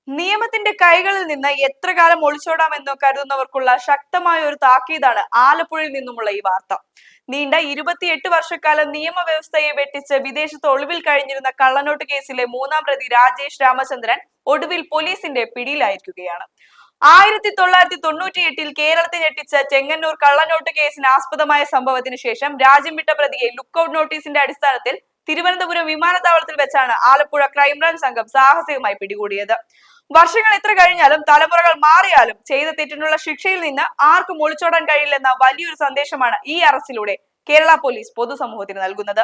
നിയമത്തിന്റെ കൈകളിൽ നിന്ന് എത്ര കാലം ഒളിച്ചോടാമെന്ന് കരുതുന്നവർക്കുള്ള ശക്തമായ ഒരു താക്കീതാണ് ആലപ്പുഴയിൽ നിന്നുമുള്ള ഈ വാർത്ത. നീണ്ട 28 വർഷക്കാലം നിയമവ്യവസ്ഥയെ വെട്ടിച്ച് വിദേശത്ത് ഒളിവിൽ കഴിഞ്ഞിരുന്ന കള്ളനോട്ട് കേസിലെ മൂന്നാം പ്രതി രാജേഷ് രാമചന്ദ്രൻ ഒടുവിൽ പോലീസിന്റെ പിടിയിലായിരിക്കുകയാണ്. 1998 കേരളത്തെ ഞെട്ടിച്ച ചെങ്ങന്നൂർ കള്ളനോട്ട് കേസിന് ആസ്പദമായ സംഭവത്തിന് ശേഷം രാജ്യം വിട്ട പ്രതിയെ ലുക്കൌട്ട് നോട്ടീസിന്റെ അടിസ്ഥാനത്തിൽ തിരുവനന്തപുരം വിമാനത്താവളത്തിൽ വെച്ചാണ് ആലപ്പുഴ ക്രൈംബ്രാഞ്ച് സംഘം സാഹസികമായി പിടികൂടിയത്. വർഷങ്ങൾ എത്ര കഴിഞ്ഞാലും തലമുറകൾ മാറിയാലും ചെയ്ത തെറ്റിനുള്ള ശിക്ഷയിൽ നിന്ന് ആർക്കും ഒളിച്ചോടാൻ കഴിയില്ലെന്ന വലിയൊരു സന്ദേശമാണ് ഈ അറസ്റ്റിലൂടെ കേരള പോലീസ് പൊതുസമൂഹത്തിന് നൽകുന്നത്.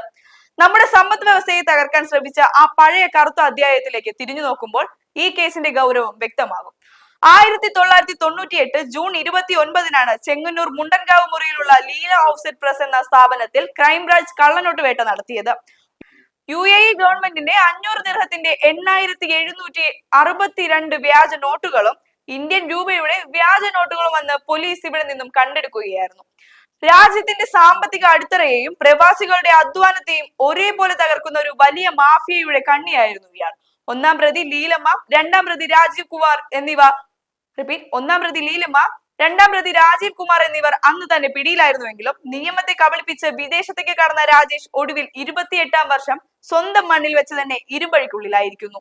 നമ്മുടെ സമ്പദ് വ്യവസ്ഥയെ തകർക്കാൻ ശ്രമിച്ച ആ പഴയ കറുത്ത അധ്യായത്തിലേക്ക് തിരിഞ്ഞു നോക്കുമ്പോൾ ഈ കേസിന്റെ ഗൗരവം വ്യക്തമാകും. 1998 ജൂൺ 29 ചെങ്ങന്നൂർ മുണ്ടൻകാവ് മുറിയിലുള്ള ലീല ഓഫ്സെറ്റ് പ്രസ് എന്ന സ്ഥാപനത്തിൽ ക്രൈംബ്രാഞ്ച് കള്ളനോട്ട് വേട്ട നടത്തിയത്. UAE ഗവൺമെന്റിന്റെ 500 ദിർഹത്തിന്റെ 8762 വ്യാജ നോട്ടുകളും ഇന്ത്യൻ രൂപയുടെ വ്യാജ നോട്ടുകളും വന്ന് പോലീസ് ഇവിടെ നിന്നും കണ്ടെടുക്കുകയായിരുന്നു. രാജ്യത്തിന്റെ സാമ്പത്തിക അടിത്തറയെയും പ്രവാസികളുടെ അധ്വാനത്തെയും ഒരേപോലെ തകർക്കുന്ന ഒരു വലിയ മാഫിയയുടെ കണ്ണിയായിരുന്നു ഇയാൾ. ഒന്നാം പ്രതി ലീലമ്മ, രണ്ടാം പ്രതി രാജീവ് കുമാർ എന്നിവർ അന്ന് തന്നെ പിടിയിലായിരുന്നുവെങ്കിലും നിയമത്തെ കബളിപ്പിച്ച് വിദേശത്തേക്ക് കടന്ന രാജേഷ് ഒടുവിൽ 28-ാം വർഷം സ്വന്തം മണ്ണിൽ വെച്ച് തന്നെ ഇരുമ്പഴിക്കുള്ളിലായിരിക്കുന്നു.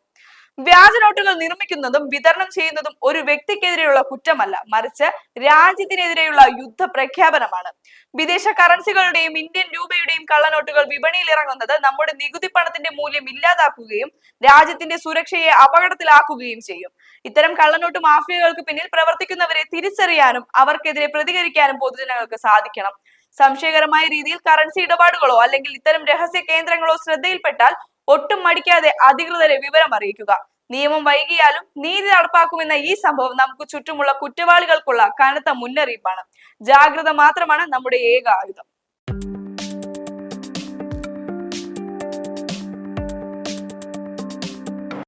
വ്യാജ നോട്ടുകൾ നിർമ്മിക്കുന്നതും വിതരണം ചെയ്യുന്നതും ഒരു വ്യക്തിക്കെതിരെയുള്ള കുറ്റമല്ല, മറിച്ച് രാജ്യത്തിനെതിരെയുള്ള യുദ്ധ പ്രഖ്യാപനമാണ്. വിദേശ കറൻസികളുടെയും ഇന്ത്യൻ രൂപയുടെയും കള്ളനോട്ടുകൾ വിപണിയിൽ ഇറങ്ങുന്നത് നമ്മുടെ നികുതി പണത്തിന്റെ മൂല്യം ഇല്ലാതാക്കുകയും രാജ്യത്തിന്റെ സുരക്ഷയെ അപകടത്തിലാക്കുകയും ചെയ്യും. ഇത്തരം കള്ളനോട്ട് മാഫിയകൾക്ക് പിന്നിൽ പ്രവർത്തിക്കുന്നവരെ തിരിച്ചറിയാനും അവർക്കെതിരെ പ്രതികരിക്കാനും പൊതുജനങ്ങൾക്ക് സാധിക്കണം. സംശയകരമായ രീതിയിൽ കറൻസി ഇടപാടുകളോ അല്ലെങ്കിൽ ഇത്തരം രഹസ്യ കേന്ദ്രങ്ങളോ ശ്രദ്ധയിൽപ്പെട്ടാൽ ഒട്ടും മടിക്കാതെ അധികൃതരെ വിവരം അറിയിക്കുക. നിയമം വൈകിയാലും നീതി നടപ്പാക്കുമെന്ന ഈ സംഭവം നമുക്ക് ചുറ്റുമുള്ള കുറ്റവാളികൾക്കുള്ള കനത്ത മുന്നറിയിപ്പാണ്. ജാഗ്രത മാത്രമാണ് നമ്മുടെ ഏക ആയുധം.